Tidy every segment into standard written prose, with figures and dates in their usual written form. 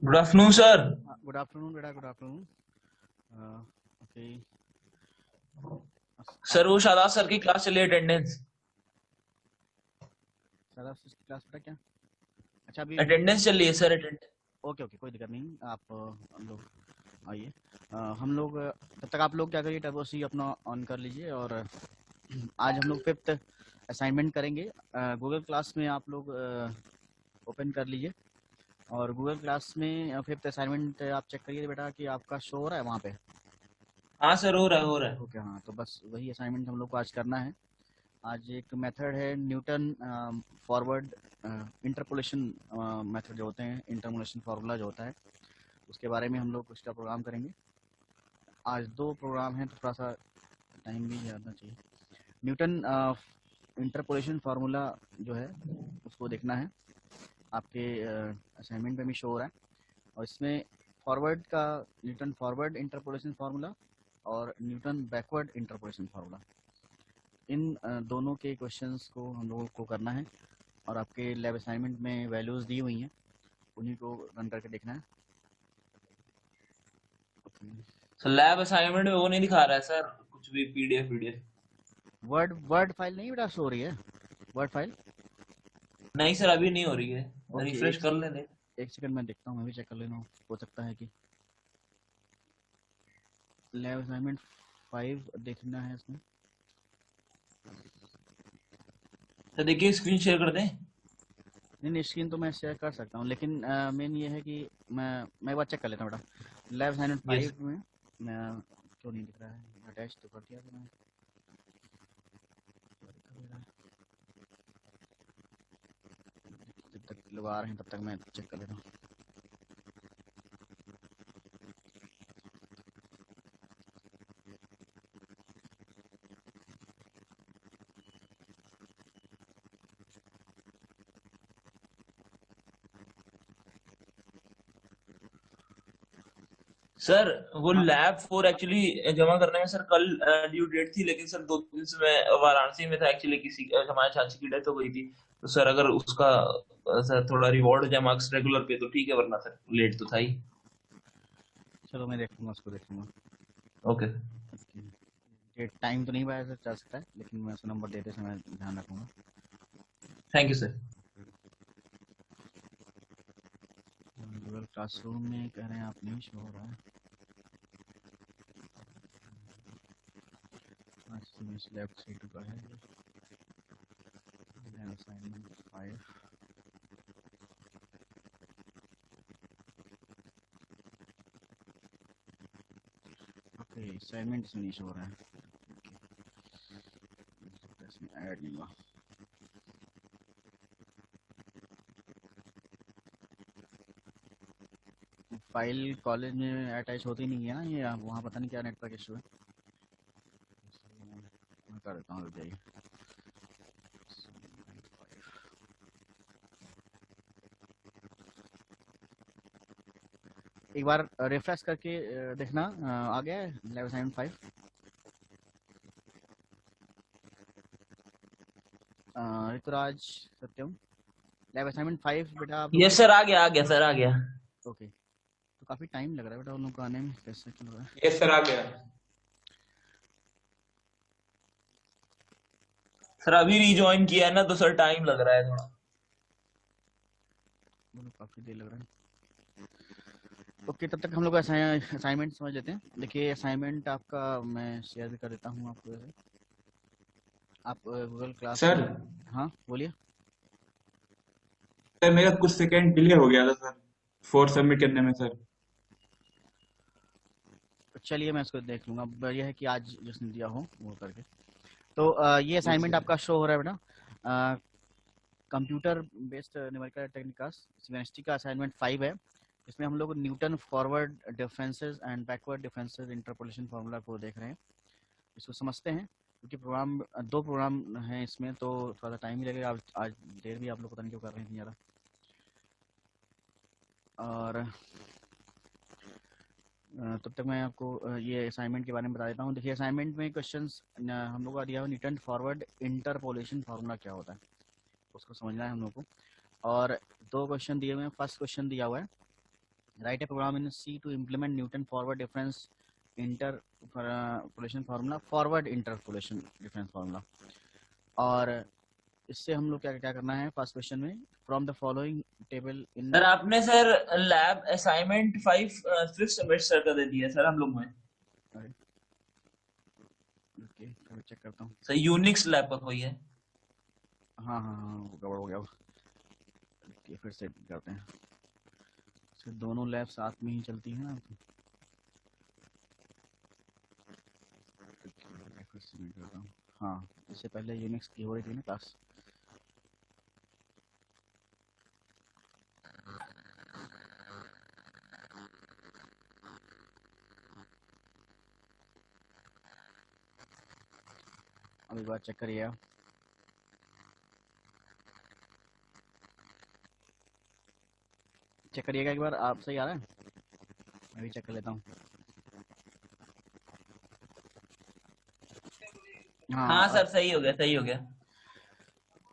Good afternoon sir. Good afternoon बेटा, good afternoon. Okay. Sir वो Shadab sir की class चली अटेंडेंस। सर आपकी क्लास बेटा क्या? अच्छा अभी अटेंडेंस चल रही है सर अटेंडेंस। ओके ओके, कोई दिक्कत नहीं। आप हम लोग आइए। हम लोग तब तक आप लोग क्या करिए, टर्बो सी अपना ऑन कर लीजिए। और आज हम लोग फिफ्थ असाइनमेंट करेंगे। गूगल क्लास में आप लोग ओपन कर लीजिए और गूगल क्लास में फिफ्थ असाइनमेंट आप चेक करिए बेटा कि आपका शो हो रहा है वहाँ पे। हाँ सर हो रहा है हो रहा है। ओके हाँ, तो बस वही असाइनमेंट हम लोग को आज करना है। आज एक मेथड है न्यूटन फॉरवर्ड इंटरपोलेशन मेथड जो होते हैं, इंटरपोलेशन फार्मूला जो होता है, उसके बारे में हम लोग उसका प्रोग्राम करेंगे। आज दो प्रोग्राम हैं तो थोड़ा सा टाइम भी ज़्यादा चाहिए। न्यूटन इंटरपोलेशन फार्मूला जो है उसको देखना है। आपके असाइनमेंट में भी शो हो रहा है। और इसमें फॉरवर्ड का न्यूटन फॉरवर्ड इंटरपोलेशन फार्मूला और न्यूटन बैकवर्ड इंटरपोलेशन फार्मूला, इन दोनों के क्वेश्चंस को हम लोगों को करना है। और आपके लैब असाइनमेंट में वैल्यूज़ दी हुई हैं, उन्हीं को रन करके देखना है। सर लैब असाइनमेंट में वो नहीं दिखा रहा है सर, कुछ भी पीडीएफ पीडीएफ। वर्ड फाइल नहीं बेटा शो हो रही है? वर्ड फाइल नहीं सर अभी नहीं हो रही है। ओके। रिफ्रेश कर लेने। एक सेकंड मैं देखता हूँ, मैं भी चेक कर लेना। हो सकता है कि लैब असाइनमेंट 5 देखना है इसमें। तो देखिए स्क्रीन शेयर कर दें। नहीं, स्क्रीन तो मैं शेयर कर सकता हूँ, लेकिन मेन ये है कि मैं एक बार चेक कर लेता हूँ बेटा। Lab assignment yes. 5 में मैं क्यों नहीं दिख रहा है? अटैच तो कर दिया था मैंने। जब तक लोग आ रहे हैं तब तक मैं चेक कर लेता हूँ। सर वो हाँ लैब 4 एक्चुअली जमा करने में सर कल ड्यू डेट थी, लेकिन सर 2 दिन से मैं वाराणसी में था एक्चुअली, किसी हमारे चाची की डेथ हो गई थी। तो सर अगर उसका सर थोड़ा रिवॉर्ड हो जाए मार्क्स रेगुलर पे तो ठीक है, वरना सर लेट तो था ही। चलो, मैं देखूंगा, उसको देखूंगा। ओके। डेट टाइम तो नहीं बताया जा सकता है, लेकिन मैं उसका नंबर देते समय ध्यान रखूंगा। Thank you sir. Google classroom में कह रहे हैं आप नहीं शो हो रहा है। लेफ्ट साइड का है असाइनमेंट 5। ओके, असाइनमेंट इसमें नहीं शो हो रहा है। इसमें ऐड नहीं हुआ। फाइल कॉलेज में अटैच होती नहीं है ना, ये वहाँ पता नहीं क्या नेटवर्क इशू है। मैं कर देता हूँ, रुक जाइए। एक बार रिफ्रेश करके देखना, आ गया है लैब असाइनमेंट 5। ऋतुराज, सत्यम, लैब असाइनमेंट 5 बेटा आप लोग यस ने। सर आ गया सर आ गया। ओके, तो काफ़ी टाइम लग रहा है बेटा उन लोग को आने में, कैसे क्यों लग रहा है? यस सर आ गया। सर अभी रिज्वाइन किया है ना, तो सर टाइम लग रहा है थोड़ा। काफ़ी देर लग रहा है। ओके, तब तक हम लोग असाइनमेंट समझ लेते हैं। देखिए असाइनमेंट आपका मैं शेयर भी कर देता हूँ आपको जैसे। आप गूगल क्लास सर में। हाँ बोलिए। सर मेरा कुछ सेकंड डिले हो गया था सर, फोर सबमिट करने में सर। चलिए मैं इसको देख लूँगा। बढ़िया है कि आज जिसने दिया हो वो करके। तो ये यस असाइनमेंट सर। आपका शो हो रहा है बेटा। Computer based numerical techniques university का असाइनमेंट 5 है। इसमें हम लोग Newton forward differences and backward differences interpolation formula को देख रहे हैं। इसको समझते हैं, क्योंकि प्रोग्राम दो प्रोग्राम हैं इसमें, तो थोड़ा सा टाइम ही लगेगा। आज देर भी आप लोग पता नहीं क्यों कर रहे हैं ज़्यादा। और तब तक मैं आपको ये असाइनमेंट के बारे में बता देता हूँ। देखिए असाइनमेंट में क्वेश्चंस हम लोग का दिया हुआ न्यूटन फॉरवर्ड इंटरपोलेशन फार्मूला क्या होता है, उसको समझना है हम लोग को। और दो क्वेश्चन दिए हुए हैं। फर्स्ट क्वेश्चन दिया हुआ है write a program in C to implement Newton forward difference interpolation formula, forward interpolation difference formula. और इससे हम लोग क्या क्या करना है फर्स्ट क्वेश्चन में, from the following table in. Sir आपने sir lab assignment 5 fifth semester का दे दिया सर हम लोग में। ओके चेक करता हूँ सर यूनिक्स लैब का कोई है? हाँ हाँ हाँ वो गड़बड़ हो गया। ओके फिर से करते हैं, फिर दोनों लैब साथ में ही चलती हैं ना। फिर से मैं करता हूँ, हाँ इससे पहले यूनिक्स की हो रही थी ना क्लास। अब एक बार चेक करिए आप, चेक करिएगा एक बार, आप सही आ रहा है? मैं भी चेक कर लेता हूँ। हाँ हाँ सर सही हो गया, सही हो गया।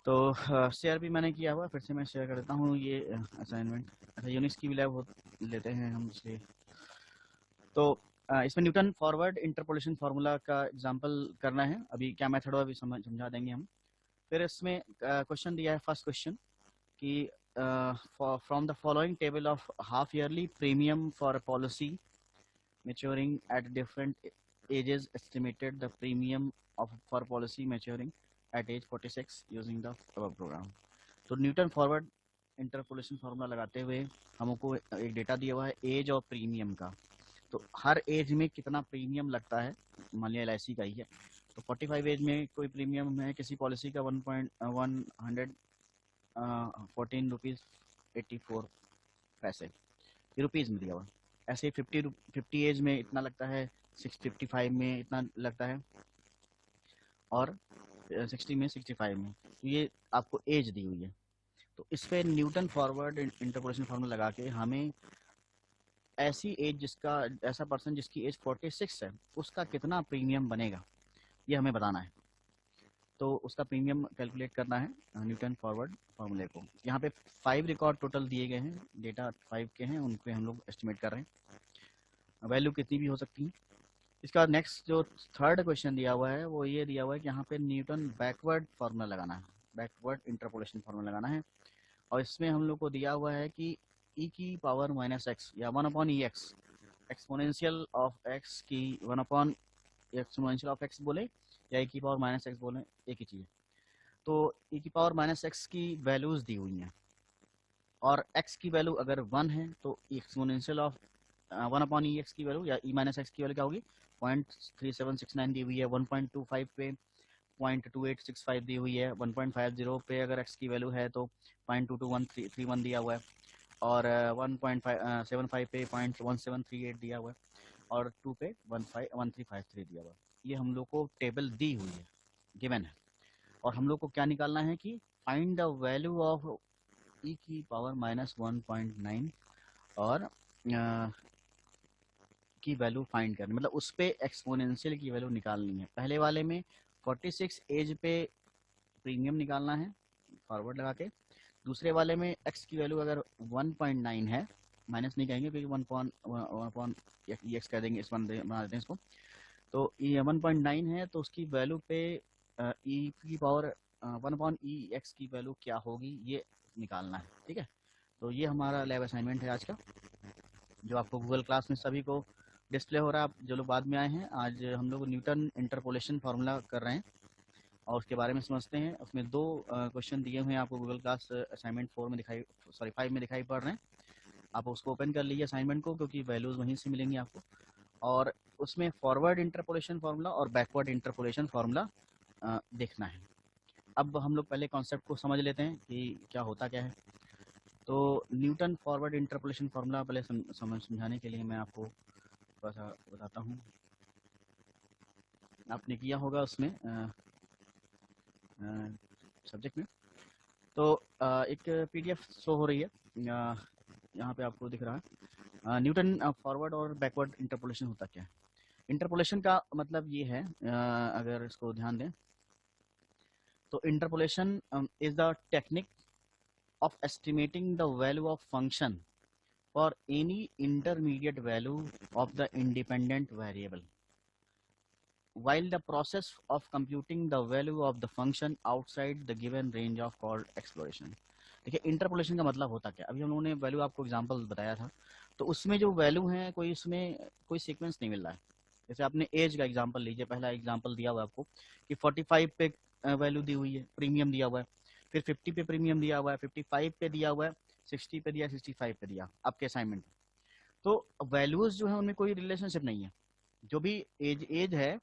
तो शेयर भी मैंने किया हुआ, फिर से मैं शेयर कर देता हूँ ये असाइनमेंट। अच्छा यूनिक्स की भी लैब लेते हैं हम इसलिए। तो इसमें न्यूटन फॉरवर्ड इंटरपोलेशन फार्मूला का एग्जांपल करना है, अभी क्या मेथड हो अभी समझा देंगे हम। फिर इसमें क्वेश्चन दिया है फर्स्ट क्वेश्चन कि from the following table of half yearly premium for policy maturing at different ages estimated the premium of for policy maturing at age 46 using the above program। तो न्यूटन फॉरवर्ड इंटरपोलेशन फार्मूला लगाते हुए हमको एक data दिया हुआ है as और premium का। तो हर एज में कितना प्रीमियम लगता है, मान लिया LIC का ही है, तो 45 एज में कोई प्रीमियम है किसी पॉलिसी का 1.114 रुपीज़ 84 पैसे, ये रुपीज़ में दिया हुआ। ऐसे 50 एज में इतना लगता है, 55 में इतना लगता है, और 60 में 65 में, तो ये आपको एज दी हुई है। तो इस पे न्यूटन फॉरवर्ड इंटरपोलेशन फार्मूला लगा के हमें ऐसी एज जिसका, ऐसा पर्सन जिसकी एज 46 है उसका कितना प्रीमियम बनेगा ये हमें बताना है। तो उसका प्रीमियम कैलकुलेट करना है न्यूटन फॉरवर्ड फार्मूले को। यहाँ पे 5 रिकॉर्ड टोटल दिए गए हैं, डेटा 5 के हैं, उनके हम लोग एस्टिमेट कर रहे हैं, वैल्यू कितनी भी हो सकती है। इसका बाद नेक्स्ट जो थर्ड क्वेश्चन दिया हुआ है वो ये दिया हुआ है कि यहाँ पे न्यूटन बैकवर्ड फार्मूला लगाना है, बैकवर्ड इंटरपोलेशन फार्मूला लगाना है। और इसमें हम लोग को दिया हुआ है कि e की पावर -x या 1/ex, एक्सपोनेंशियल ऑफ x की 1 एक्सपोनेंशियल ऑफ x बोले या e की पावर -x बोले, एक ही चीज़। तो e की पावर -x की वैल्यूज़ दी हुई हैं, और x की वैल्यू अगर 1 है तो एक्सपोनेंशियल ऑफ 1/ex की वैल्यू या e-x की वैल्यू क्या होगी, 0.3769 दी हुई है। 1.25 पे 0.2865 दी हुई है। 1.50 पे अगर x की वैल्यू है तो 0.2231 दिया हुआ है, और 1.75 पे 0.1738 दिया हुआ है, और 2 पे 1353 दिया हुआ है। ये हम लोग को टेबल दी हुई है, गिवन है, और हम लोग को क्या निकालना है कि find the value of e की पावर -1.9 और की वैल्यू फाइंड करनी, मतलब उस पे एक्सपोनेंशियल की वैल्यू निकालनी है। पहले वाले में 46 एज पे प्रीमियम निकालना है फॉरवर्ड लगा के, दूसरे वाले में x की वैल्यू अगर 1.9 है, माइनस नहीं कहेंगे क्योंकि 1 कह देंगे, इस बना देते हैं इसको। तो ये 1.9 है तो उसकी वैल्यू पे e की पावर 1/ex की वैल्यू क्या होगी ये निकालना है, ठीक है। तो ये हमारा लैब असाइनमेंट है आज का, जो आपको गूगल क्लास में सभी को डिस्प्ले हो रहा है। आप जो लोग बाद में आए हैं, आज हम लोग न्यूटन इंटरपोलेशन फार्मूला कर रहे हैं और उसके बारे में समझते हैं। उसमें 2 क्वेश्चन दिए हुए हैं आपको गूगल क्लास असाइनमेंट 4 में दिखाई, सॉरी 5 में दिखाई पड़ रहे हैं। आप उसको ओपन कर लीजिए असाइनमेंट को, क्योंकि वैल्यूज़ वहीं से मिलेंगी आपको। और उसमें फॉरवर्ड इंटरपोलेशन फार्मूला और बैकवर्ड इंटरपोलेशन फार्मूला देखना है। अब हम लोग पहले कॉन्सेप्ट को समझ लेते हैं कि क्या होता क्या है। तो न्यूटन फॉरवर्ड इंटरपोलेशन फार्मूला पहले समझाने के लिए मैं आपको थोड़ा सा बताता हूँ। आपने किया होगा उसमें सब्जेक्ट में, तो एक PDF शो हो रही है, यहाँ पे आपको दिख रहा है न्यूटन फॉरवर्ड और बैकवर्ड इंटरपोलेशन होता क्या है। इंटरपोलेशन का मतलब ये है, अगर इसको ध्यान दें तो interpolation is the technique of estimating the value of function for any intermediate value of the independent variable while the process of computing the value of the function outside the given range of called exploration। देखिए interpolation का मतलब होता क्या, अभी हम लोगों ने value आपको एग्जांपल बताया था, तो उसमें जो वैल्यू है कोई इसमें कोई सीक्वेंस नहीं मिल रहा है। जैसे आपने एज का एग्जांपल लीजिए, पहला एग्जांपल दिया हुआ है आपको कि 45 पे वैल्यू दी हुई है, प्रीमियम दिया हुआ है, फिर 50 पे प्रीमियम दिया हुआ है, 55 पे दिया हुआ है, 60 पे दिया, 65 पे दिया आपके असाइनमेंट। तो वैल्यूज जो है उनमें कोई रिलेशनशिप नहीं है, जो भी एज है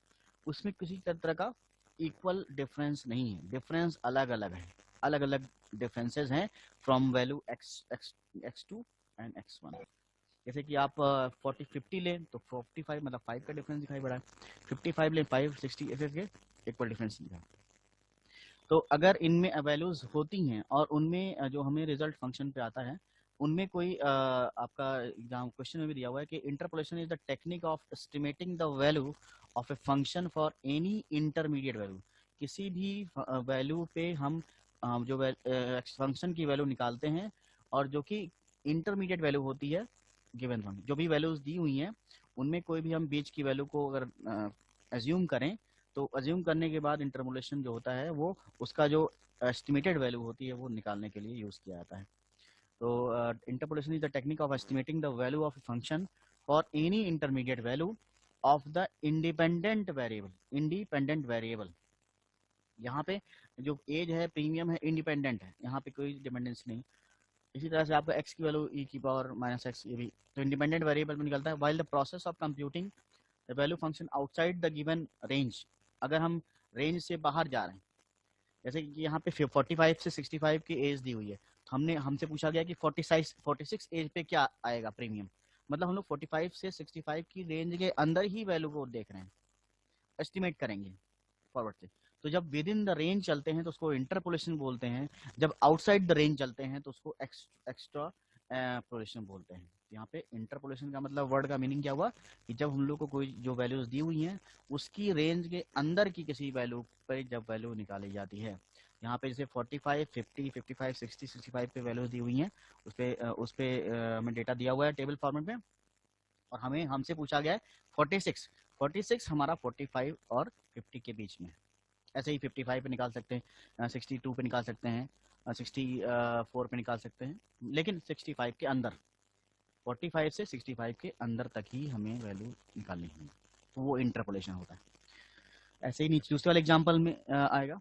उसमें किसी तरह का इक्वल डिफरेंस नहीं है, डिफरेंस अलग अलग है, अलग अलग डिफरेंसेस हैं from value x2 and x1। जैसे कि आप 50 लें तो 45 मतलब 5 का डिफरेंस दिखाई पड़ा है, 55 लें 5, 60 ऐसे के इक्वल डिफरेंस दिखा। तो अगर इनमें वैल्यूज होती हैं और उनमें जो हमें रिजल्ट फंक्शन पे आता है उनमें कोई आपका एग्जाम क्वेश्चन में भी दिया हुआ है कि interpolation is the technique of estimating the value of a function for any intermediate value. किसी भी वैल्यू पे हम जो फंक्शन की वैल्यू निकालते हैं और जो कि इंटरमीडिएट वैल्यू होती है गिवन फंक्शन, जो भी वैल्यूज दी हुई हैं उनमें कोई भी हम बीच की वैल्यू को अगर एज्यूम करें तो एज्यूम करने के बाद इंटरपोलेशन जो होता है वो उसका जो एस्टिमेटेड वैल्यू होती है वो निकालने के लिए यूज किया जाता है। तो interpolation is the technique of estimating the value of a function for any intermediate value of the independent variable. Independent variable यहाँ पे जो एज है प्रीमियम है इंडिपेंडेंट है, यहाँ पे कोई डिपेंडेंस नहीं। इसी तरह से आपका x की वैल्यू e की पावर माइनस एक्स, ये भी तो इंडिपेंडेंट वेरिएबल में निकलता है। While the process of computing the value function outside the given range, अगर हम रेंज से बाहर जा रहे हैं, जैसे कि यहाँ पे 45 से 65 की एज दी हुई है, तो हमसे पूछा गया कि 46 एज पे क्या आएगा प्रीमियम, मतलब हम लोग 45 से 65 की रेंज के अंदर ही वैल्यू को देख रहे हैं, एस्टिमेट करेंगे फॉरवर्ड से। तो जब विद इन द रेंज चलते हैं तो उसको इंटरपोलेशन बोलते हैं, जब आउटसाइड द रेंज चलते हैं तो उसको एक्स्ट्रा पोलेशन बोलते हैं। यहाँ पे इंटरपोलेशन का मतलब वर्ड का मीनिंग क्या हुआ कि जब हम लोग को कोई जो वैल्यूज दी हुई हैं उसकी रेंज के अंदर की किसी वैल्यू पर जब वैल्यू निकाली जाती है। यहाँ पे जैसे 45, 50, 55, 60, 65 पे वैल्यूज दी हुई हैं, उस पे हमें डेटा दिया हुआ है टेबल फॉर्मेट में, और हमसे पूछा गया है 46 हमारा 45 और 50 के बीच में। ऐसे ही 55 पे निकाल सकते हैं, 62 पे निकाल सकते हैं, 64 पे निकाल सकते हैं, लेकिन 65 के अंदर, 45 से 65 के अंदर तक ही हमें वैल्यू निकालनी है, तो वो इंटरपोलेशन होता है। ऐसे ही नीचे दूसरे वाले एग्जाम्पल में आएगा,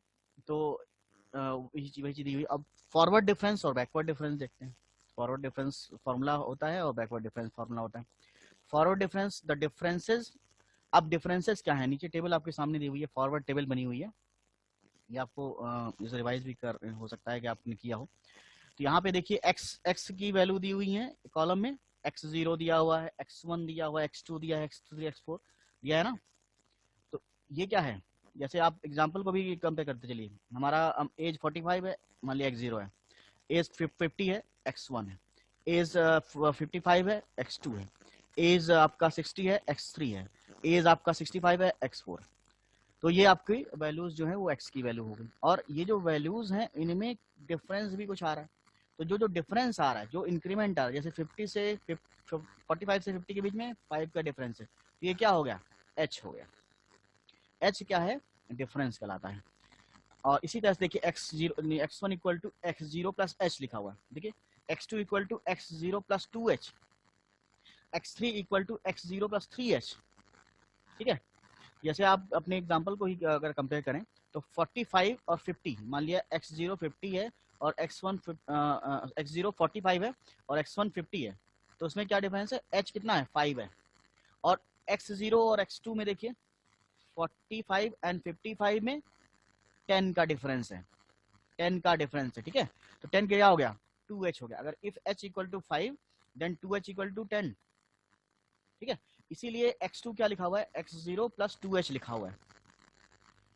तो वही चीज दी हुई। अब फॉरवर्ड डिफरेंस और बैकवर्ड डिफरेंस देखते हैं। फॉरवर्ड डिफरेंस फॉर्मूला होता है और बैकवर्ड डिफरेंस फॉर्मूला होता है। फॉरवर्ड डिफरेंस द डिफरेंसेस, अब डिफरेंसेस क्या है, नीचे टेबल आपके सामने दी हुई है, फॉरवर्ड टेबल बनी हुई है, ये आपको जैसे रिवाइज भी कर हो सकता है कि आपने किया हो। तो यहाँ पे देखिए x की वैल्यू दी हुई है कॉलम में, x0 दिया हुआ है, x1 दिया हुआ है, x2 दिया है, x3, x4 दिया है ना। तो ये क्या है, जैसे आप एग्जाम्पल को भी कंपेयर करते चलिए, हमारा एज 45 है, मान लिया x0 है, एज 50 है, x1 है, एज 55 है, x2 है, एज आपका 60 है, x3 है, एज आपका 65 है, x4। तो ये आपकी वैल्यूज जो है वो x की वैल्यू हो गई, और ये जो वैल्यूज हैं इनमें डिफरेंस भी कुछ आ रहा है। तो जो डिफरेंस आ रहा है, जो इंक्रीमेंट आ रहा है, जैसे 45 से 50 के बीच में 5 का डिफरेंस है, तो ये क्या हो गया, h हो गया। h क्या है, डिफरेंस कहलाता है। और इसी तरह से देखिए x1 equal to x0 plus h लिखा हुआ है, देखिए x2 equal to x0 plus 2h, x3 equal to x0 plus 3h। ठीक है, जैसे आप अपने एग्जांपल को ही अगर कंपेयर करें तो 45 और 50, मान लिया x0 50 है और x0 45 है और x1 50 है, तो उसमें क्या डिफरेंस है, h कितना है, 5 है। और x0 और x2 में देखिए 45 एंड 55 में 10 का डिफरेंस है, 10 का डिफरेंस है। ठीक है, तो 10 क्या हो गया, 2h हो गया। अगर if h equal to 5 then 2h equal to 10। ठीक है, इसीलिए x2 क्या लिखा हुआ है, x0 प्लस 2h लिखा हुआ है।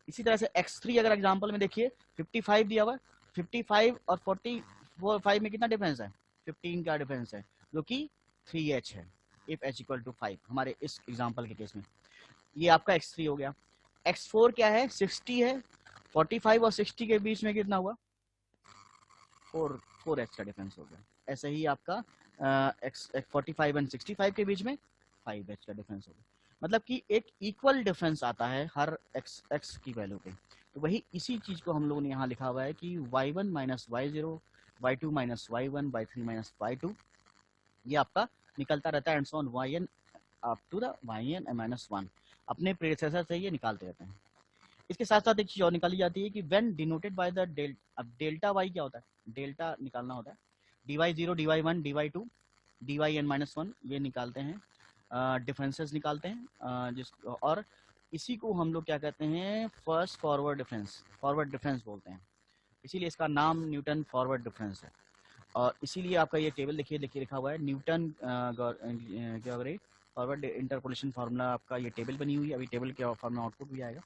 इसी तरह से x3 अगर एग्जांपल में देखिए 55 दिया हुआ है, 55 और 45 में कितना डिफरेंस है, 15 का डिफरेंस है, जो कि 3h है इफ h इक्वल टू 5 हमारे इस एग्जांपल के केस में। ये आपका x3 हो गया। x4 क्या है, 60 है, 45 और 60 के बीच में कितना हुआ, 4h का डिफरेंस हो गया। ऐसे ही आपका एक्स 45 एंड 65 के बीच में 5h का डिफरेंस होगा। मतलब कि एक इक्वल डिफरेंस आता है हर एक्स की वैल्यू पे। तो वही इसी चीज को हम लोगों ने यहाँ लिखा हुआ है कि y1 minus y0, y2 minus y1, y3 minus y2, ये आपका निकलता रहता है and so on yn up to the yn minus 1। अपने प्रेडिसेसर से ये निकालते रहते हैं। इसके साथ साथ एक चीज और निकाली जाती है कि व्हेन डिनोटेड बाय द अब डेल्टा वाई क्या होता है, डेल्टा निकालना होता है, dy0, dy1, dy2, dyn minus 1, ये निकालते हैं, डिफरेंसेस निकालते हैं, जिस और इसी को हम लोग क्या कहते हैं, फर्स्ट फॉरवर्ड डिफरेंस बोलते हैं। इसीलिए इसका नाम न्यूटन फॉरवर्ड डिफरेंस है। और इसीलिए आपका ये टेबल देखिए लिखा हुआ है न्यूटन क्या फॉरवर्ड इंटरपोलेशन फार्मूला, आपका ये टेबल बनी हुई है। अभी टेबल के फॉर्म में आउटपुट भी आएगा।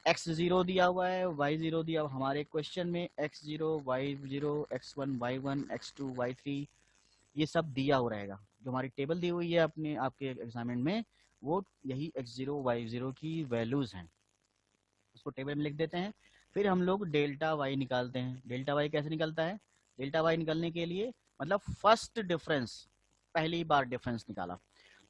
x0 दिया हुआ है, y0 दिया हुआ हमारे क्वेश्चन में, x0, y0, x1, y1, x2, y3, ये सब दिया हो रहेगा। जो हमारी टेबल दी हुई है अपने आपके एग्जामिन में, वो यही x0, y0 की वैल्यूज हैं, उसको टेबल में लिख देते हैं। फिर हम लोग डेल्टा y निकालते हैं। डेल्टा y कैसे निकलता है, डेल्टा y निकलने के लिए मतलब फर्स्ट डिफरेंस, पहली बार डिफरेंस निकाला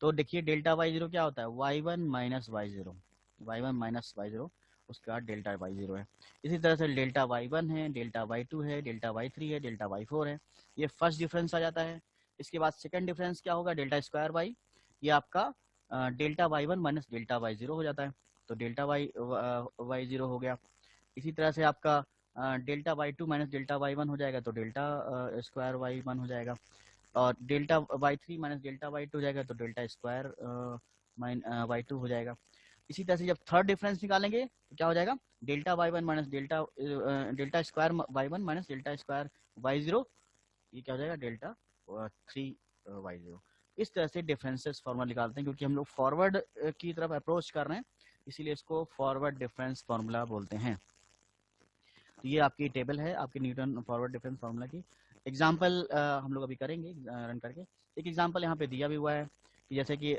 तो देखिए डेल्टा y0 क्या होता है, y1 minus y0, y1 minus y0, उसके बाद डेल्टा y0 है। इसी तरह से डेल्टा y1 है, डेल्टा y2 है, डेल्टा y3 है, डेल्टा y4 है, ये फर्स्ट डिफरेंस आ जाता है। इसके बाद सेकंड डिफरेंस क्या होगा, डेल्टा स्क्वायर y, ये आपका delta y1 minus delta y0 हो जाता है, तो डेल्टा y0 हो गया। इसी तरह से आपका delta y2 minus delta y1 हो जाएगा, तो डेल्टा स्क्वायर y1 हो जाएगा। और delta y3 minus delta y2 हो जाएगा, तो डेल्टा स्क्वायर y2 हो जाएगा। इसी तरह से जब थर्ड डिफरेंस निकालेंगे तो क्या हो जाएगा, delta y1 minus delta square y1 minus delta square y0, ये क्या हो जाएगा, डेल्टा 3y0। इस तरह से डिफरेंसेस फॉर्मूला निकालते हैं, क्योंकि हम लोग फॉरवर्ड की तरफ अप्रोच कर रहे हैं, इसीलिए इसको फॉरवर्ड डिफरेंस फॉर्मूला बोलते हैं। तो ये आपकी टेबल है आपके न्यूटन फॉरवर्ड डिफरेंस फार्मूला की। एग्जांपल हम लोग अभी करेंगे रन करके। एक एग्जांपल यहाँ पे दिया भी हुआ है कि जैसे कि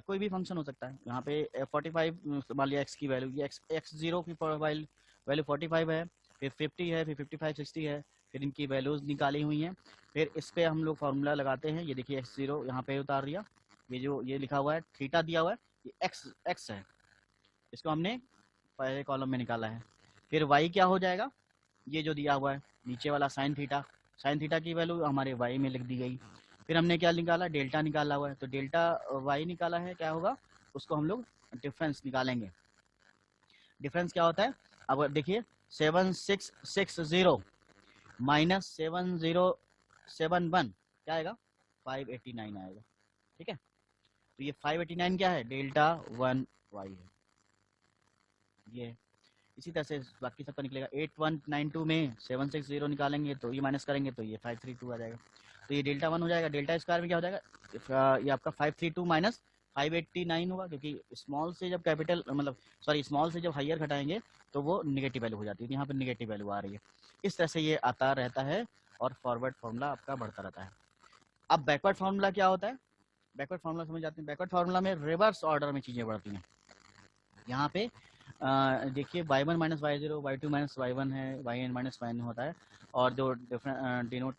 कोई भी फंक्शन हो सकता है। यहाँ पे 45 मान लिया एक्स की वैल्यू, ये x0 की वैल्यू 45 है, फिर 50 है, फिर 55, 60 है, फिर इनकी वैल्यूज निकाली हुई हैं। फिर इस पर हम लोग फार्मूला लगाते हैं। ये देखिए x0 यहाँ पे उतार दिया, ये जो ये लिखा हुआ है थीटा दिया हुआ है, ये एक्स है, इसको हमने पहले कॉलम में निकाला है। फिर y क्या हो जाएगा, ये जो दिया हुआ है नीचे वाला साइन थीटा की वैल्यू हमारे y में लिख दी गई। फिर हमने क्या निकाला, डेल्टा निकाला हुआ है, तो डेल्टा y निकाला है, क्या होगा उसको हम लोग डिफरेंस निकालेंगे। डिफरेंस क्या होता है, अब देखिए 7660 माइनस 7071 क्या आएगा, 589 आएगा। ठीक है, तो ये 589 क्या है, डेल्टा 1y है ये। इसी तरह से बाकी सबका निकलेगा। 8192 में 760 निकालेंगे तो ये माइनस करेंगे तो ये 532 आ जाएगा, तो ये डेल्टा 1 हो जाएगा। डेल्टा स्क्वायर में क्या हो जाएगा, ये आपका 532 माइनस 589 होगा, क्योंकि स्मॉल से जब कैपिटल मतलब स्मॉल से जब हायर घटाएंगे तो वो निगेटिव वैल्यू हो जाती है, तो यहाँ पर निगेटिव वैल्यू आ रही है। इस तरह से ये आता रहता है और फॉरवर्ड फॉर्मूला आपका बढ़ता रहता है। अब बैकवर्ड फार्मूला क्या होता है, बैकवर्ड फार्मूला समझ जाते हैं। बैकवर्ड फार्मूला में रिवर्स ऑर्डर में चीजें बढ़ती हैं। यहाँ पे देखिए y1 minus y0, y2 minus y1 है, yn माइनस y होता है, और जो डिनोट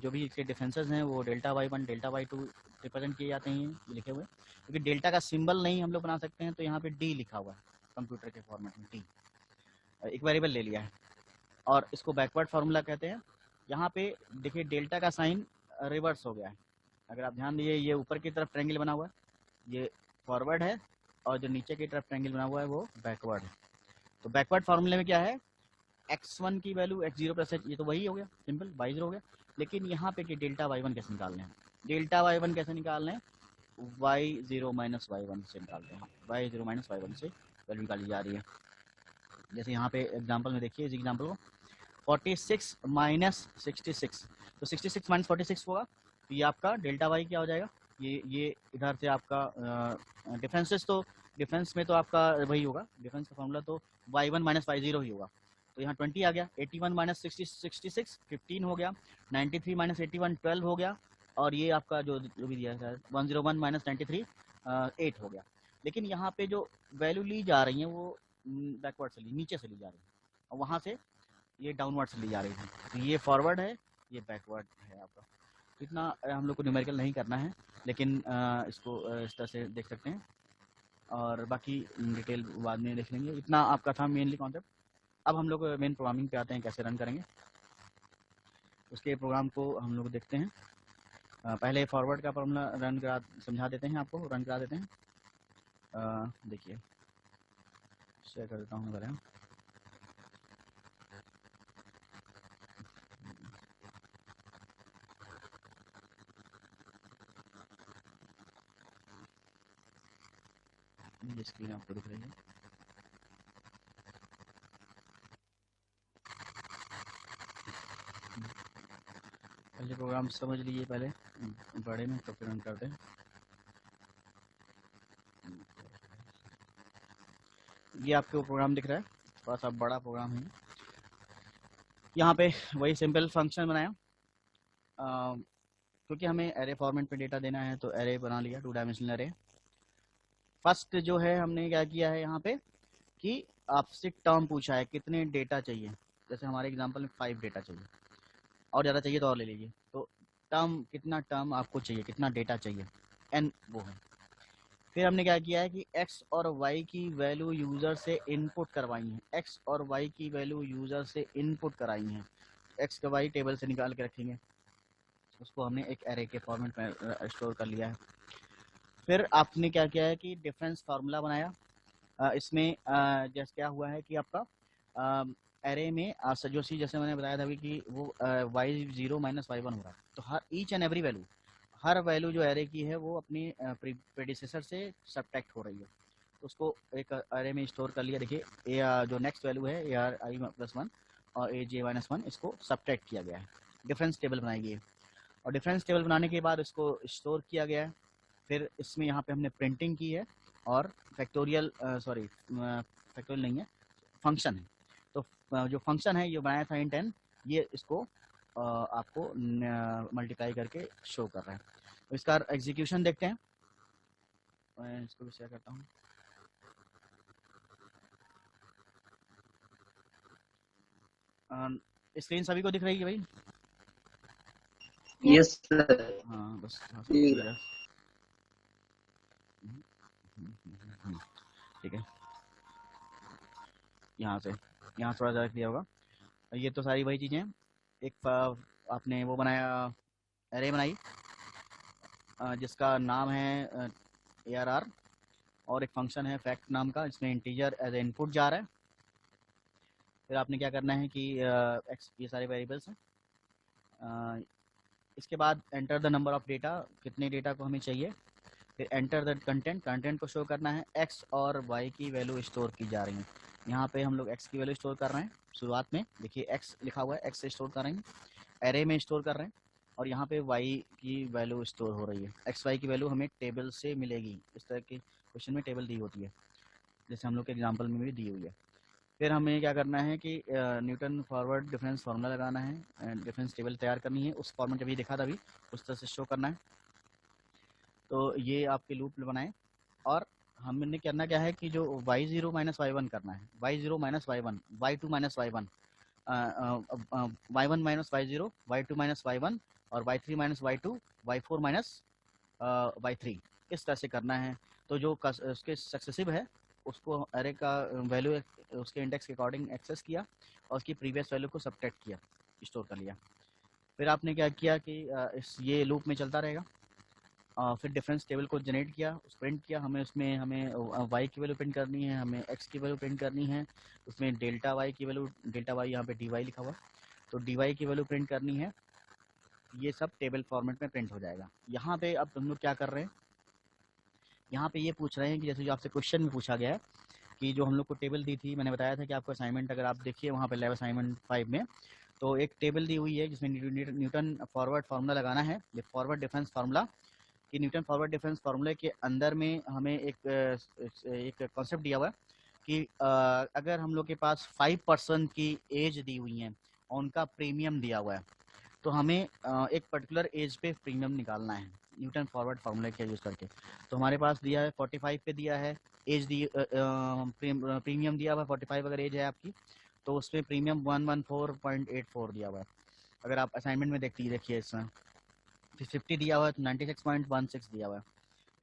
जो भी इसके डिफरेंसेस हैं वो delta y1 delta y2 represent किए जाते हैं, ये लिखे हुए। क्योंकि डेल्टा का सिंबल नहीं हम लोग बना सकते हैं, तो यहाँ पे d लिखा हुआ है कंप्यूटर के फॉर्मेट में, d एक वेरिएबल ले लिया है, और इसको बैकवर्ड फार्मूला कहते हैं। यहाँ पे देखिए डेल्टा का साइन रिवर्स हो गया है। अगर आप ध्यान दिए, ये ऊपर की तरफ ट्रायंगल बना हुआ है, ये फॉरवर्ड है, और जो नीचे की तरफ ट्रायंगल बना हुआ है वो बैकवर्ड है। तो बैकवर्ड फार्मूले में क्या है, x1 की वैल्यू x0 प्लस h, ये तो वही हो गया सिंपल, y0 हो गया। लेकिन यहाँ पे कि डेल्टा y1 कैसे निकालने हैं, डेल्टा y1 कैसे निकालने हैं, y0 माइनस y1 से निकालते हैं। y0 माइनस y1 से वैल्यू निकाली जा रही है। जैसे यहाँ पे एग्जाम्पल में देखिए, इस एग्जाम्पल को 46 माइनस 66, तो 66 माइनस 46 होगा, तो ये आपका डेल्टा y क्या हो जाएगा, ये इधर से आपका डिफरेंसेस, तो डिफरेंस में तो आपका वही होगा, डिफरेंस का फॉर्मूला तो y1 माइनस y0 ही होगा। तो यहाँ 20 आ गया, 81 माइनस 66 15 हो गया, 93 माइनस 81 12 हो गया, और ये आपका जो भी दिया है 101 माइनस 93 8 हो गया। लेकिन यहाँ पे जो वैल्यू ली जा रही है वो बैकवर्ड से नीचे से ली जा रही है, और वहाँ से ये डाउनवर्ड से ली जा रही है। तो ये फॉरवर्ड है, ये बैकवर्ड है आपका। इतना हम लोग को न्यूमेरिकल नहीं करना है, लेकिन इसको इस तरह से देख सकते हैं, और बाकी डिटेल बाद में देख लेंगे। इतना आपका था मेनली कॉन्सेप्ट। अब हम लोग मेन प्रोग्रामिंग पे आते हैं, कैसे रन करेंगे उसके प्रोग्राम को हम लोग देखते हैं। पहले फॉरवर्ड का फॉर्मूला रन करा समझा देते हैं, आपको रन करा देते हैं। देखिए शेयर कर देता हूँ अगर है। ये स्क्रीन आपको दिख रही है। पहले प्रोग्राम समझ लीजिए पहले बड़े में, तो फिर रन करते हैं। ये आपको प्रोग्राम दिख रहा है, थोड़ा सा बड़ा प्रोग्राम है। यहाँ पे वही सिंपल फंक्शन बनाया, क्योंकि हमें एरे फॉर्मेट पे डेटा देना है तो एरे बना लिया, 2 डायमेंशनल एरे। फर्स्ट जो है हमने क्या किया है यहाँ पे कि आपसे टर्म पूछा है कितने डेटा चाहिए। जैसे हमारे एग्जांपल में 5 डेटा चाहिए, और ज़्यादा चाहिए तो और ले लीजिए। तो टर्म, कितना टर्म आपको चाहिए, कितना डेटा चाहिए, n वो है। फिर हमने क्या किया है कि x और y की वैल्यू यूज़र से इनपुट करवाई है, x और y की वैल्यू यूज़र से इनपुट कराई है। x का y टेबल से निकाल के रखेंगे, उसको हमने एक एरे के फॉर्मेट में स्टोर कर लिया है। फिर आपने क्या किया है कि डिफरेंस फार्मूला बनाया। इसमें जैसे क्या हुआ है कि आपका एरे में सजोसी, जैसे मैंने बताया था अभी कि वो y0 माइनस y1 हो रहा है। तो हर ईच एंड एवरी वैल्यू, हर वैल्यू जो एरे की है वो अपनी प्रेडिसेसर से सब्ट्रैक्ट हो रही है। तो उसको एक एरे में स्टोर कर लिया। देखिए जो नेक्स्ट वैल्यू है ai+1 और aj-1, इसको सब्ट्रैक्ट किया गया है, डिफरेंस टेबल बनाई गई है। और डिफरेंस टेबल बनाने के बाद इसको स्टोर किया गया है। फिर इसमें यहाँ पे हमने प्रिंटिंग की है, और फैक्टोरियल फैक्टोरियल नहीं है, फंक्शन है। तो जो फंक्शन है ये बनाया था int n, ये इसको आपको मल्टीप्लाई करके शो कर रहा है। तो इसका एग्जीक्यूशन देखते हैं, मैं इसको भी शेयर करता हूँ। स्क्रीन सभी को दिख रही है भाई? Yes sir. हाँ बस ठीक है। यहाँ से यहाँ थोड़ा ज़्यादा क्लियर होगा। ये तो सारी वही चीज़ें हैं। एक आपने वो बनाया, एरे बनाई, जिसका नाम है ARR, और एक फंक्शन है फैक्ट नाम का, इसमें इंटीजर एज ए इनपुट जा रहा है। फिर आपने क्या करना है कि ये सारे वेरिएबल्स हैं। इसके बाद enter the number of data, कितने डेटा को हमें चाहिए। फिर एंटर द कंटेंट, कंटेंट को शो करना है। x और y की वैल्यू स्टोर की जा रही है। यहाँ पे हम लोग x की वैल्यू स्टोर कर रहे हैं। शुरुआत में देखिए x लिखा हुआ है, x से स्टोर कर रहे हैं, एरे में स्टोर कर रहे हैं। और यहाँ पे y की वैल्यू स्टोर हो रही है। x y की वैल्यू हमें टेबल से मिलेगी। इस तरह के क्वेश्चन में टेबल दी होती है, जैसे हम लोग के एग्जाम्पल में भी दी हुई है। फिर हमें क्या करना है कि न्यूटन फॉरवर्ड डिफरेंस फार्मूला लगाना है, डिफरेंस टेबल तैयार करनी है, उस फॉर्मेट जब ये देखा था अभी उस तरह से शो करना है। तो ये आपके लूप बनाए, और हमने करना क्या है कि जो y0 माइनस y1 करना है, y0 minus y1, y2 minus y1, y1 minus y0, y2 minus y1, और y3 minus y2, y4 minus y3, इस तरह से करना है। तो जो उसके सक्सेसिव है उसको एरे का वैल्यू उसके इंडेक्स के अकॉर्डिंग एक्सेस किया, और उसकी प्रीवियस वैल्यू को सब्ट्रैक्ट किया, स्टोर कर लिया। फिर आपने क्या किया कि ये लूप में चलता रहेगा। फिर डिफरेंस टेबल को जनरेट किया, प्रिंट किया। हमें y की वैल्यू प्रिंट करनी है, हमें x की वैल्यू प्रिंट करनी है। उसमें डेल्टा y की वैल्यू, डेल्टा y यहाँ पे dy लिखा हुआ, तो dy की वैल्यू प्रिंट करनी है। ये सब टेबल फॉर्मेट में प्रिंट हो जाएगा। यहाँ पे अब हम लोग क्या कर रहे हैं, यहाँ पे ये पूछ रहे हैं कि जैसे जो आपसे क्वेश्चन में पूछा गया है कि जो हम लोग को टेबल दी थी, मैंने बताया था कि आपको असाइनमेंट अगर आप देखिए वहाँ पे लैब असाइनमेंट 5 में, तो एक टेबल दी हुई है जिसमें न्यूटन फॉरवर्ड फार्मूला लगाना है। ये फॉरवर्ड डिफरेंस फार्मूला, कि न्यूटन फॉरवर्ड डिफरेंस फार्मूले के अंदर में हमें एक कॉन्सेप्ट दिया हुआ है कि अगर हम लोग के पास 5% की एज दी हुई है और उनका प्रीमियम दिया हुआ है, तो हमें एक पर्टिकुलर एज पे प्रीमियम निकालना है न्यूटन फॉरवर्ड फार्मूले का यूज़ करके। तो हमारे पास दिया है 45 पे दिया है एज, दी प्रीमियम दिया हुआ है 45 अगर एज है आपकी, तो उसमें प्रीमियम 114.84 दिया हुआ है। अगर आप असाइनमेंट में देखिए इसमें फिर 50 दिया हुआ है तो 96.16 दिया हुआ है,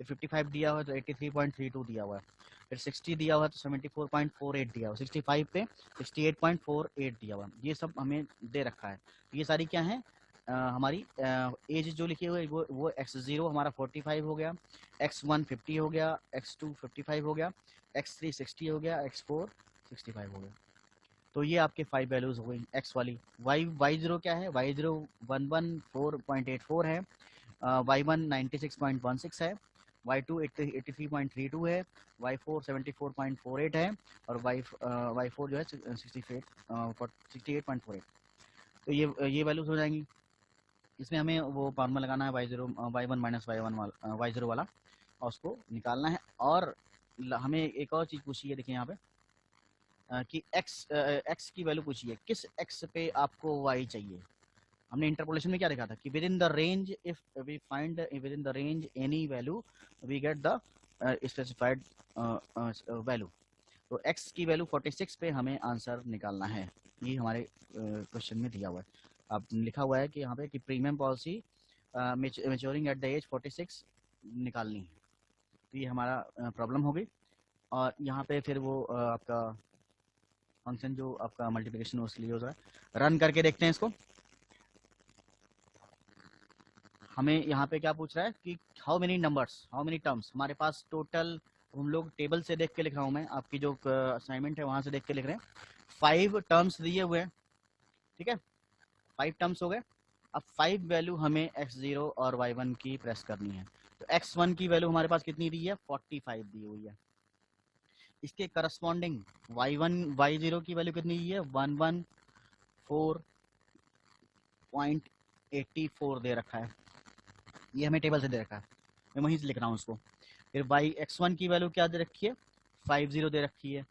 फिर 55 दिया हुआ है तो 83.32 दिया हुआ है, फिर 60 दिया हुआ है तो 74.48 दिया हुआ है, 65 पे 68.48 दिया हुआ है। ये सब हमें दे रखा है। ये सारी क्या है हमारी एज जो लिखी हुई है वो x0 हमारा 45 हो गया, x1 50 हो गया, x2 55 हो गया, x3 60 हो गया, x4 65 हो गया। तो ये आपके 5 वैल्यूज हो गई x वाली। y0 क्या है, y0 114.84 है, y1 96.16 है, y2 83.32 है, y4 74.48 है, और y4 जो है 68.48। तो ये वैल्यूज हो जाएंगी। इसमें हमें वो फार्मूला लगाना है y1 माइनस y0 वाला, और उसको निकालना है। और हमें एक और चीज़ पूछी है, देखिए यहाँ पे कि x की वैल्यू पूछी है, किस x पे आपको y चाहिए। हमने इंटरपोलेशन में क्या देखा था कि within the range, if we find within the range any value we get the specified value. तो x की वैल्यू 46 पे हमें आंसर निकालना है। ये हमारे क्वेश्चन में दिया हुआ है। अब लिखा हुआ है कि यहाँ पे कि premium policy maturing at the age 46 निकालनी है। तो ये हमारा प्रॉब्लम हो गई। और यहाँ पे फिर वो आपका फंक्शन जो आपका मल्टीप्लिकेशन उसके लिए हो रहा है, रन करके देखते हैं इसको। हमें यहाँ पे क्या पूछ रहा है कि how many numbers, how many terms हमारे पास टोटल। हम लोग टेबल से देख के लिख रहा हूँ मैं, आपकी जो असाइनमेंट है वहां से देख के लिख रहे हैं। 5 टर्म्स दिए हुए हैं, ठीक है, 5 टर्म्स हो गए। अब 5 वैल्यू हमें x0 और y1 की प्रेस करनी है। तो x1 की वैल्यू हमारे पास कितनी दी है, 45 दी हुई है। इसके करस्पॉन्डिंग y0 की वैल्यू कितनी दी है, 114.84 दे रखा है। ये हमें टेबल से दे रखा है, मैं वहीं से लिख रहा हूँ उसको। फिर x1 की वैल्यू क्या दे रखी है, 50 दे रखी है।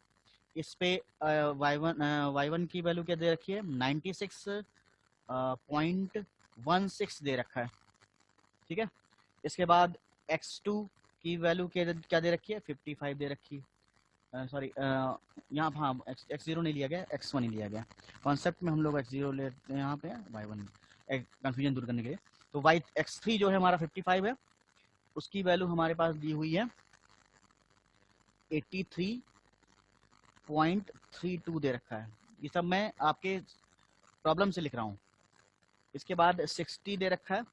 इस पे y1 की वैल्यू क्या दे रखी है, 96.16 दे रखा है, ठीक है। इसके बाद x2 की वैल्यू क्या दे रखी है, 55 दे रखी है। सॉरी यहाँ हाँ x0 नहीं लिया गया, x1 ही लिया गया। कॉन्सेप्ट में हम लोग x0 लेते हैं यहाँ पे, y1 कंफ्यूजन दूर करने के लिए। तो x3 जो है हमारा 55 है, उसकी वैल्यू हमारे पास दी हुई है 83.32 दे रखा है। ये सब मैं आपके प्रॉब्लम से लिख रहा हूँ। इसके बाद 60 दे रखा है,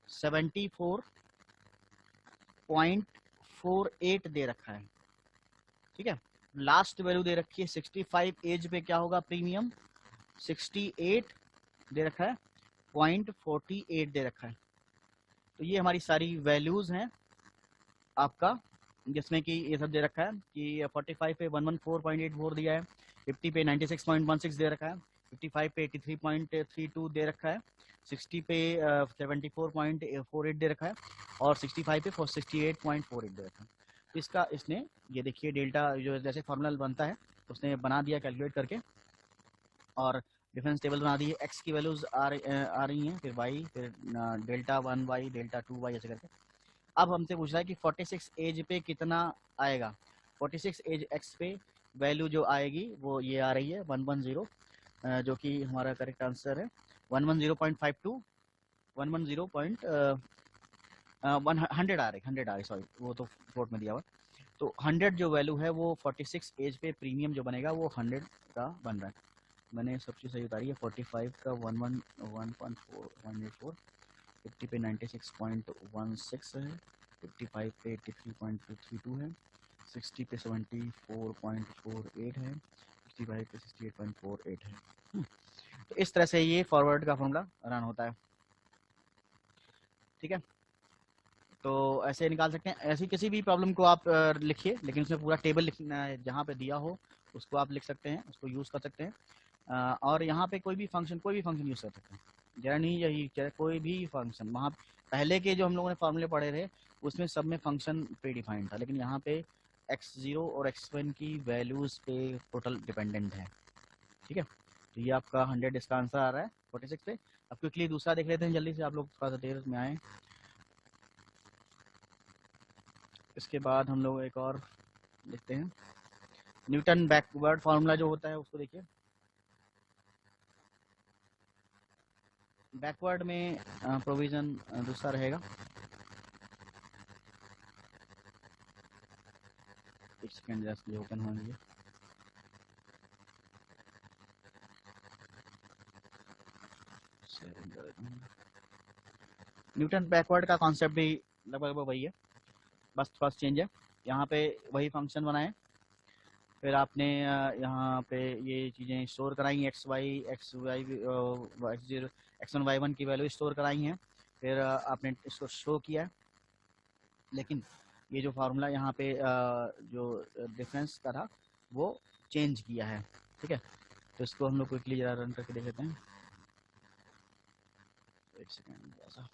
74.48 दे रखा है, ठीक है। लास्ट वैल्यू दे रखी है 65 एज पे क्या होगा प्रीमियम, 68 दे रखा है, 0.48 दे रखा है। तो ये हमारी सारी वैल्यूज हैं आपका, जिसमें कि ये सब दे रखा है कि 45 पे 114.84 दिया है, 50 पे 96.16 दे रखा है, 55 पे 83.32 दे रखा है, 60 पे 74.48 दे रखा है, और 65 पे 68.48 दे रखा है। तो इसका इसने ये देखिए डेल्टा जो जैसे फॉर्मूला बनता है उसने बना दिया कैलकुलेट करके, और डिफरेंस टेबल बना दी है। एक्स की वैल्यूज आ रही हैं, फिर वाई, फिर डेल्टा 1 वाई, डेल्टा 2 वाई, ऐसे करके। अब हमसे पूछ रहा है कि 46 एज पे कितना आएगा। 46 एज एक्स पे वैल्यू जो आएगी वो ये आ रही है 110, जो कि हमारा करेक्ट आंसर है 110.52, 110. 100 आ रही, 100 आ रही, सॉरी वो तो फ्लोट में दिया हुआ। तो 100 जो वैल्यू है वो 46 एज पे प्रीमियम जो बनेगा वो 100 का बन रहा है। मैंने सब चीज़ सही उतारी है। 45 का 111.4, 50 पे 96.16 है, 55 पे 83.32 है, 60 पे 74.48 है, 65 पे 68.48 है। तो इस तरह से ये फॉरवर्ड का फॉर्मूला रन होता है, ठीक है। तो ऐसे निकाल सकते हैं। ऐसी किसी भी प्रॉब्लम को आप लिखिए, लेकिन उसमें पूरा टेबल लिखना है, जहाँ पे दिया हो उसको आप लिख सकते हैं, उसको यूज़ कर सकते हैं। और यहाँ पे कोई भी फंक्शन यूज़ कर सकते हैं, जरा नहीं यही कोई भी फंक्शन। वहाँ पहले के जो हम लोगों ने फॉर्मूले पढ़े थे उसमें सब में फंक्शन प्री डिफाइंड था, लेकिन यहाँ पे x0 और x1 की वैल्यूज़ पे टोटल डिपेंडेंट है, ठीक है। तो ये आपका 100 इसका आंसर आ रहा है 46 पे। अब क्विकली दूसरा देख लेते हैं जल्दी से, आप लोग थोड़ा सा देर में आए। इसके बाद हम लोग एक और देखते हैं, न्यूटन बैकवर्ड फार्मूला जो होता है उसको देखिए। बैकवर्ड में प्रोविजन दूसरा रहेगा। एक सेकेंड जस्ट ये ओपन होने। न्यूटन बैकवर्ड का कॉन्सेप्ट भी लगभग वही है, बस फर्स्ट चेंज है। यहाँ पे वही फंक्शन बनाए, फिर आपने यहाँ पे ये चीज़ें स्टोर कराई, x y x zero x one y one की वैल्यू स्टोर कराई हैं, फिर आपने इसको शो किया। लेकिन ये जो फार्मूला यहाँ पे जो डिफरेंस का था वो चेंज किया है, ठीक है। तो इसको हम लोग क्विकली जरा रन करके देख लेते हैं। एक सेकेंड ऐसा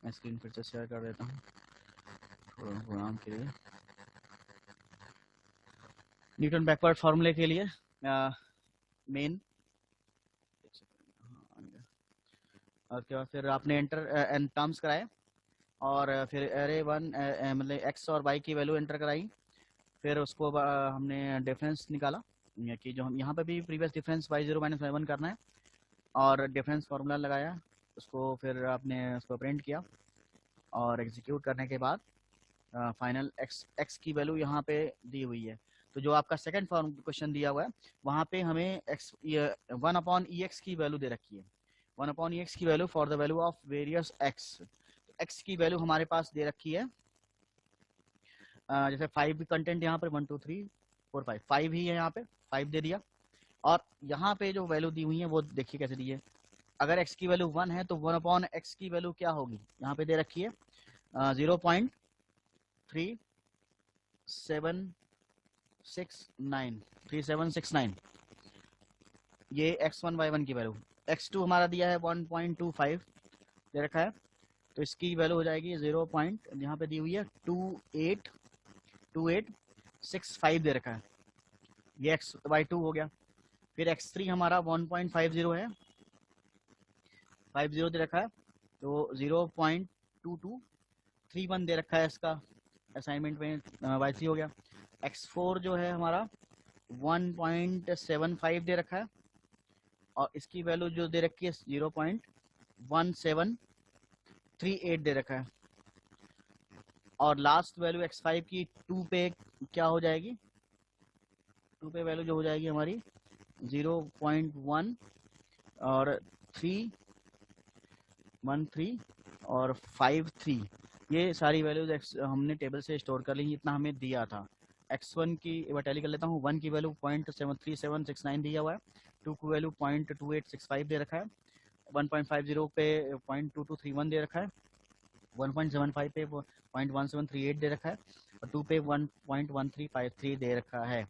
मैं स्क्रीन फिर से शेयर कर देता हूँ प्रोग्राम के लिए। न्यूटन बैकवर्ड फार्मूले के लिए मेन और क्या, फिर आपने एंटर एन टर्म्स कराए और फिर एरे वन मतलब एक्स और वाई की वैल्यू एंटर कराई। फिर उसको हमने डिफरेंस निकाला कि जो हम यहाँ पे भी previous difference y0 minus y1 करना है और डिफरेंस फार्मूला लगाया, उसको फिर आपने उसको प्रिंट किया और एग्जीक्यूट करने के बाद फाइनल x की वैल्यू यहाँ पे दी हुई है। तो जो आपका सेकंड फॉर्म क्वेश्चन दिया हुआ है वहाँ पे हमें x 1/ex की वैल्यू दे रखी है, 1/ex की value for the value of various x। x की वैल्यू हमारे पास दे रखी है जैसे 5 कंटेंट यहाँ पर 1 2 3 4 5 5 ही है, यहाँ पे 5 दे दिया। और यहाँ पे जो वैल्यू दी हुई है वो देखिए कैसे दी है। अगर x की वैल्यू 1 है तो 1/x की वैल्यू क्या होगी, यहाँ पे दे रखी है 0.3769 ये x1 y1 की वैल्यू। x2 हमारा दिया है 1.25 दे रखा है, तो इसकी वैल्यू हो जाएगी 0. यहाँ पे दी हुई है 2865 दे रखा है, ये x/2 हो गया। फिर x3 हमारा 1.50 है, 50 दे रखा है, तो 0.2231 दे रखा है इसका असाइनमेंट में, y3 हो गया। x4 जो है हमारा 1.75 दे रखा है और इसकी वैल्यू जो दे रखी है 0.1738 दे रखा है। और लास्ट वैल्यू x5 की 2 पे क्या हो जाएगी, 2 पे वैल्यू जो हो जाएगी हमारी 0.1 और 313 और 53, ये सारी वैल्यूज हमने टेबल से स्टोर कर ली, इतना हमें दिया था। x1 की टैली कर लेता हूँ, 1 की वैल्यू 0.3769 दिया हुआ है, 2 की वैल्यू 0.2865 दे रखा है, 1.50 पे 0.2231 दे रखा है, 1.75 पे 0.1738 दे रखा है और 2 पे 1.1353 दे रखा है।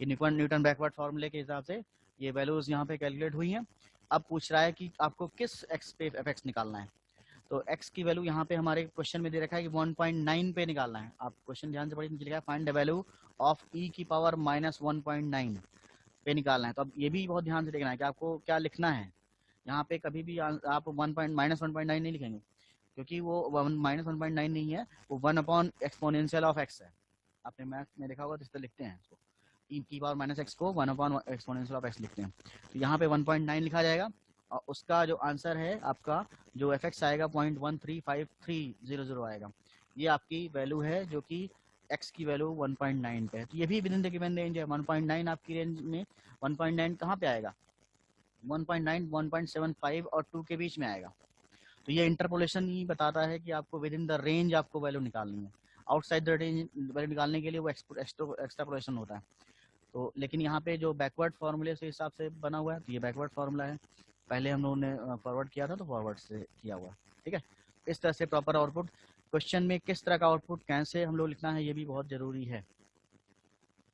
ये न्यूटन बैकवर्ड फार्मूले के हिसाब से ये वैल्यूज यहाँ पे कैलकुलेट हुई हैं। अब पूछ रहा है कि आपको किस x पे fx निकालना है, तो x की वैल्यू यहाँ पे हमारे क्वेश्चन में दे रखा है कि 1.9 पे निकालना है। आप क्वेश्चन ध्यान से पढ़िए, नीचे लिखा है find the value of e की पावर -1.9 पे निकालना है। तो अब ये भी बहुत ध्यान से देखना है कि आपको क्या लिखना है। यहाँ पे कभी भी आप -1.9 नहीं लिखेंगे, क्योंकि वो -1.9 नहीं है, वो 1/एक्सपोनेंशियल ऑफ x है। आपने मैथ में देखा होगा तो इस तरह लिखते हैं इसको, e की पावर -x को 1/एक्सपोनेंशियल ऑफ x लिखते हैं। तो यहाँ पे 1.9 लिखा जाएगा और उसका जो आंसर है आपका जो fx आएगा 0.135300 आएगा। ये आपकी वैल्यू है जो कि x की वैल्यू 1.9 पे है। तो ये भी with in the given range है। 1.9 आपकी रेंज में 1.9 कहाँ पे आएगा, 1.9 1.75 और 2 के बीच में आएगा। तो ये इंटरपोलेशन ही बताता है कि आपको विद इन द रेंज आपको वैल्यू निकालनी है। आउटसाइड द रेंज वैल्यू निकालने के लिए वो एक्स्ट्रापोलेशन होता है। तो लेकिन यहाँ पे जो बैकवर्ड फार्मूले से हिसाब से बना हुआ है, तो ये बैकवर्ड फार्मूला है, पहले हम लोगों ने फॉरवर्ड किया था तो फॉरवर्ड से किया हुआ है, ठीक है। इस तरह से प्रॉपर आउटपुट, क्वेश्चन में किस तरह का आउटपुट कैसे हम लोग लिखना है ये भी बहुत जरूरी है।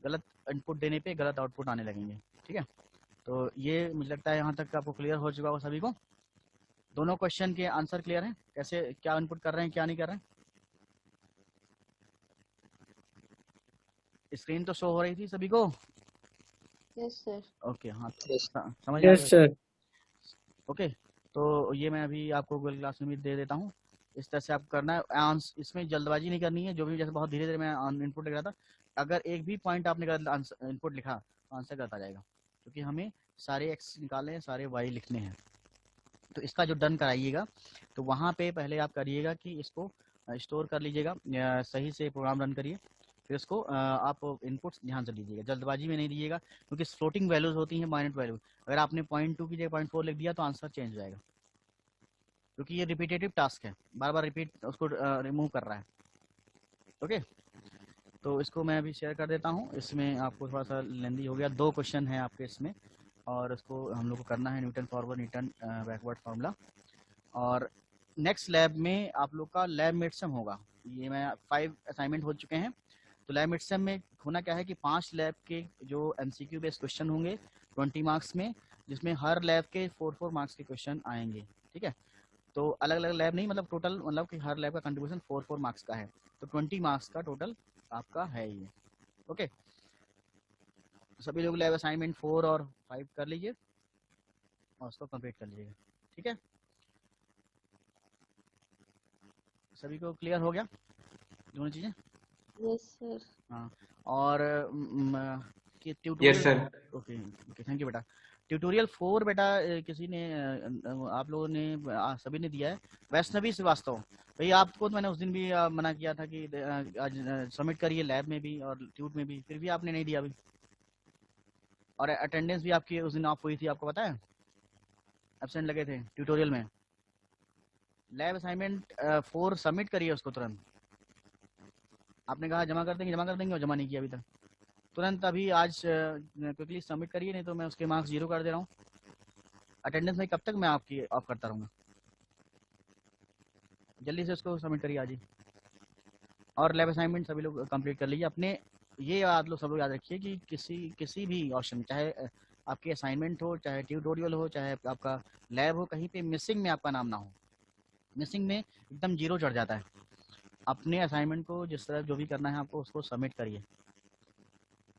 गलत इनपुट देने पे गलत आउटपुट आने लगेंगे, ठीक है। तो ये मुझे लगता है यहाँ तक आपको क्लियर हो चुका होगा सभी को। दोनों क्वेश्चन के आंसर क्लियर हैं, कैसे क्या इनपुट कर रहे हैं क्या नहीं कर रहे हैं। स्क्रीन तो शो हो रही थी सभी को? Yes sir. ओके, हाँ समझ आ गया। ओके, तो ये मैं अभी आपको गूगल क्लास में भी दे देता हूँ। इस तरह से आपको करना है। इसमें जल्दबाजी नहीं करनी है, जो भी जैसे बहुत धीरे धीरे मैं इनपुट लग रहा था, अगर एक भी पॉइंट आपने गलत इनपुट लिखा तो आंसर गलत आ जाएगा, क्योंकि हमें सारे एक्स निकालने हैं, सारे वाई लिखने हैं। तो इसका जो डन कराइएगा तो वहाँ पे पहले आप करिएगा कि इसको स्टोर कर लीजिएगा, सही से प्रोग्राम रन करिए, फिर इसको आप इनपुट्स ध्यान से लीजिएगा, जल्दबाजी में नहीं दीजिएगा, क्योंकि फ्लोटिंग वैल्यूज होती हैं माइनट वैल्यू। अगर आपने 0.2 की जगह 0.4 लिख दिया तो आंसर चेंज हो जाएगा, क्योंकि ये रिपीटेटिव टास्क है, बार बार रिपीट उसको रिमूव कर रहा है। ओके, तो इसको मैं अभी शेयर कर देता हूँ। इसमें आपको थोड़ा सा लेंदी हो गया, 2 क्वेश्चन है आपके इसमें, और इसको हम लोग को करना है Newton forward Newton backward formula. और नेक्स्ट लैब में आप लोग का लैब मिडसम होगा। ये मैं 5 असाइनमेंट हो चुके हैं, तो लैब मिडसम में होना क्या है कि 5 लैब के जो एमसीक्यू बेस्ड क्वेश्चन होंगे 20 मार्क्स में, जिसमें हर लैब के 4 मार्क्स के क्वेश्चन आएंगे। ठीक है, तो अलग अलग लैब नहीं, मतलब टोटल, मतलब कि हर लैब का कंट्रीब्यूशन 4 मार्क्स का है, तो 20 मार्क्स का टोटल आपका है ये। ओके, सभी लोग लैब असाइनमेंट 4 और 5 कर लीजिए और उसको कंप्लीट कर लीजिएगा। ठीक है, सभी को क्लियर हो गया दोनों चीजें? Yes sir. हाँ, और yes tutorial, sir. Okay okay, thank you बेटा। ट्यूटोरियल 4 बेटा किसी ने आप लोगों ने सभी ने दिया है, वैष्णवी श्रीवास्तव। भाई आपको तो मैंने उस दिन भी मना किया था कि आज सबमिट करिए लैब में भी और ट्यूट में भी, फिर भी आपने नहीं दिया अभी। और अटेंडेंस भी आपकी उस दिन ऑफ हुई थी, आपको पता है, एब्सेंट लगे थे ट्यूटोरियल में। लैब असाइनमेंट 4 सबमिट करिए उसको तुरंत। आपने कहा जमा कर देंगे और जमा नहीं किया अभी तक। तुरंत अभी आज क्विकली सबमिट करिए, नहीं तो मैं उसके मार्क्स 0 कर दे रहा हूँ। अटेंडेंस में कब तक मैं आपकी ऑफ करता रहूँगा, जल्दी से उसको सबमिट करिए आज ही। और लैब असाइनमेंट सभी लोग कंप्लीट कर लीजिए अपने। ये याद लो, सब लोग याद रखिए कि किसी भी ऑप्शन, चाहे आपकी असाइनमेंट हो, चाहे ट्यूटोरियल हो, चाहे आपका लैब हो, कहीं पे मिसिंग में आपका नाम ना हो। मिसिंग में एकदम 0 चढ़ जाता है। अपने असाइनमेंट को जिस तरह जो भी करना है आपको, उसको सबमिट करिए।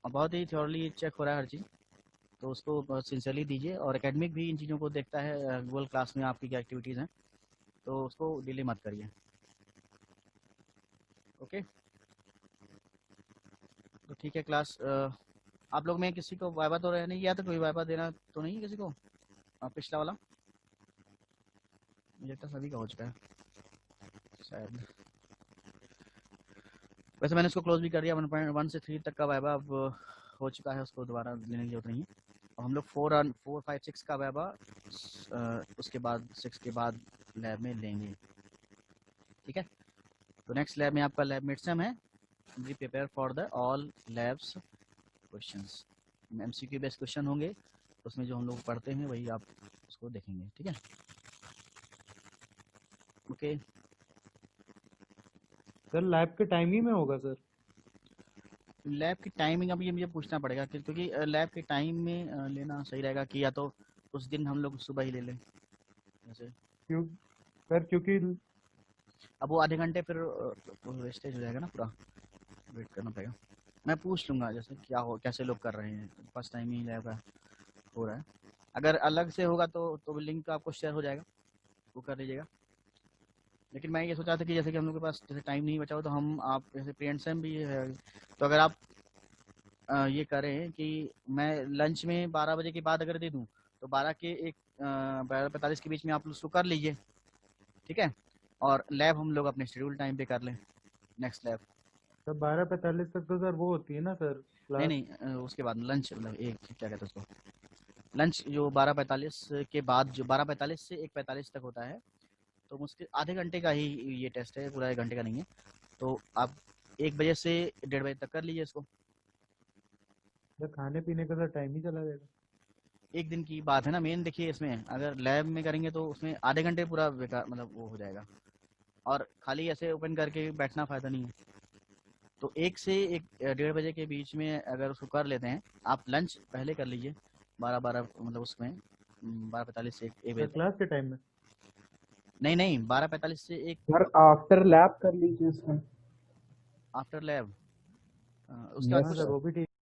और बहुत ही थ्योरली चेक हो रहा है हर चीज़, तो उसको सिंसियरली दीजिए। और एकेडमिक भी इन चीज़ों को देखता है, गूगल क्लास में आपकी क्या एक्टिविटीज़ हैं, तो उसको डिले मत करिए। ओके, तो ठीक है क्लास। आप लोग में किसी को वाइवा तो नहीं किया, तो कोई वाइवा देना तो नहीं है किसी को? पिछला वाला मुझे तो सभी का हो चुका है शायद। वैसे मैंने उसको क्लोज भी कर दिया, 1.1 से 3 तक का वाइवा अब हो चुका है, उसको दोबारा लेने की जरूरत नहीं है। और हम लोग 4, 5, 6 का वाइवा उसके बाद 6 के बाद लैब में लेंगे। ठीक है, तो नेक्स्ट लैब में आपका लैब मिडसम है। Be prepare for the all labs questions. MCQ based question होंगे, उसमें जो हम लोग पढ़ते हैं वही आप उसको देखेंगे। ठीक है, ओके। सर लैब के टाइम ही में होगा सर? लैब की टाइमिंग अभी मुझे पूछना पड़ेगा, क्योंकि लैब के टाइम में लेना सही रहेगा कि या तो उस दिन हम लोग सुबह ही ले लें जैसे। क्यों सर? क्योंकि अब वो आधे घंटे फिर वेस्टेज हो जाएगा ना, पूरा वेट करना पड़ेगा। मैं पूछ लूँगा जैसे क्या हो, कैसे लोग कर रहे हैं, फर्स्ट टाइम ही लैब का हो रहा है। अगर अलग से होगा तो लिंक आपको शेयर हो जाएगा, वो कर लीजिएगा। लेकिन मैं ये सोचा था कि जैसे कि हम लोग के पास जैसे टाइम नहीं बचा हो, तो हम आप जैसे प्रियंसम भी है, तो अगर आप ये करें कि मैं लंच में 12 बजे के बाद अगर दे दूं, तो 12:45 के बीच में आप लोग उसको कर लीजिए। ठीक है, और लैब हम लोग अपने शेड्यूल टाइम पे कर लें, नेक्स्ट लैब। सर 12:45 तक तो सर वो होती है ना सर नहीं क्लास? नहीं, उसके बाद लंच, मतलब एक क्या कहते हैं उसको, लंच जो 12:45 के बाद, जो 12:45 से 1:45 तक होता है, तो मुश्किल आधे घंटे का ही ये टेस्ट है, पूरा 1 घंटे का नहीं है। तो आप 1 बजे से 1:30 बजे तक कर लीजिए इसको। सर खाने पीने का सर टाइम ही चला जाएगा। एक दिन की बात है ना, मेन देखिए इसमें अगर लैब में करेंगे तो उसमें आधे घंटे पूरा बेकार, मतलब वो हो जाएगा, और खाली ऐसे ओपन करके बैठना फायदा नहीं है। तो 1 से 1:30 बजे के बीच में अगर उसको कर लेते हैं, आप लंच पहले कर लीजिए 12 मतलब उसमें 12:45 से 1 बजे सर तक। क्लास के टाइम में? नहीं 12:45 से 1 सर आफ्टर लैब कर लीजिए इसमें। After lab. उसके हाँ बाद सर वो भी ठीक